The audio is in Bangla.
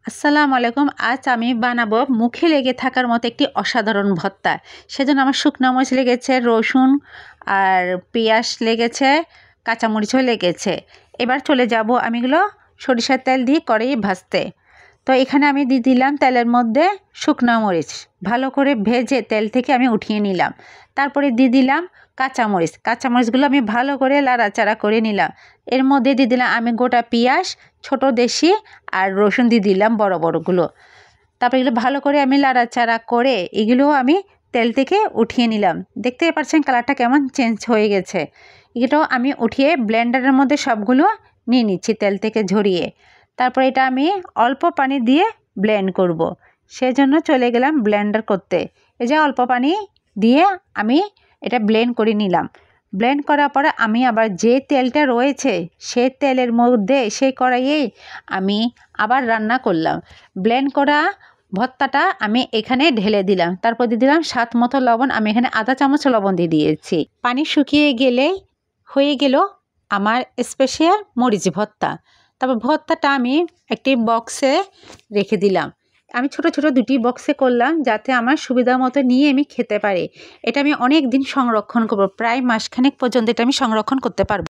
আসসালামু আলাইকুম। আজ আমি বানাবো মুখে লেগে থাকার মতো একটি অসাধারণ ভর্তা। সেজন্য আমার শুকনো মরিচ লেগেছে, রসুন আর পেঁয়াজ লেগেছে, কাঁচামরিচও লেগেছে। এবার চলে যাব আমি এগুলো সরিষার তেল দিয়ে কড়াইয়ে ভাজতে। তো এখানে আমি দিয়ে দিলাম তেলের মধ্যে শুকনো মরিচ, ভালো করে ভেজে তেল থেকে আমি উঠিয়ে নিলাম। তারপরে দিয়ে দিলাম কাঁচামরিচগুলো আমি ভালো করে লাড়াচাড়া করে নিলাম। এর মধ্যে দিয়ে দিলাম আমি গোটা পেঁয়াজ, ছোট দেশি আর রসুন দিয়ে দিলাম বড় বড়গুলো। তারপরে এগুলো ভালো করে আমি লাড়াচাড়া করে এগুলো আমি তেল থেকে উঠিয়ে নিলাম। দেখতেই পাচ্ছেন কালারটা কেমন চেঞ্জ হয়ে গেছে। এটাও আমি উঠিয়ে ব্লেন্ডারের মধ্যে সবগুলো নিয়ে নিচ্ছি তেল থেকে ঝরিয়ে। তারপরে এটা আমি অল্প পানি দিয়ে ব্লেন্ড করব। সেজন্য চলে গেলাম ব্লেন্ডার করতে। এই যে অল্প পানি দিয়ে আমি এটা ব্লেন্ড করে নিলাম। ব্লেন্ড করার পরে আমি আবার যে তেলটা রয়েছে সেই তেলের মধ্যে সেই কড়াইয়েই আমি আবার রান্না করলাম। ব্লেন্ড করা ভর্তাটা আমি এখানে ঢেলে দিলাম। তারপর দিয়ে দিলাম স্বাদ মতো লবণ। আমি এখানে আধা চামচ লবণ দিয়ে দিয়েছি। পানি শুকিয়ে গেলেই হয়ে গেল আমার স্পেশাল মরিচ ভর্তা। তারপর ভর্তাটা আমি একটি বক্সে রেখে দিলাম। আমি ছোট ছোট দুটি বক্সে করলাম যাতে আমার সুবিধা মতো নিয়ে আমি খেতে পারি। এটা আমি অনেক দিন সংরক্ষণ করব, প্রায় মাসখানেক পর্যন্ত এটা আমি সংরক্ষণ করতে পারবো।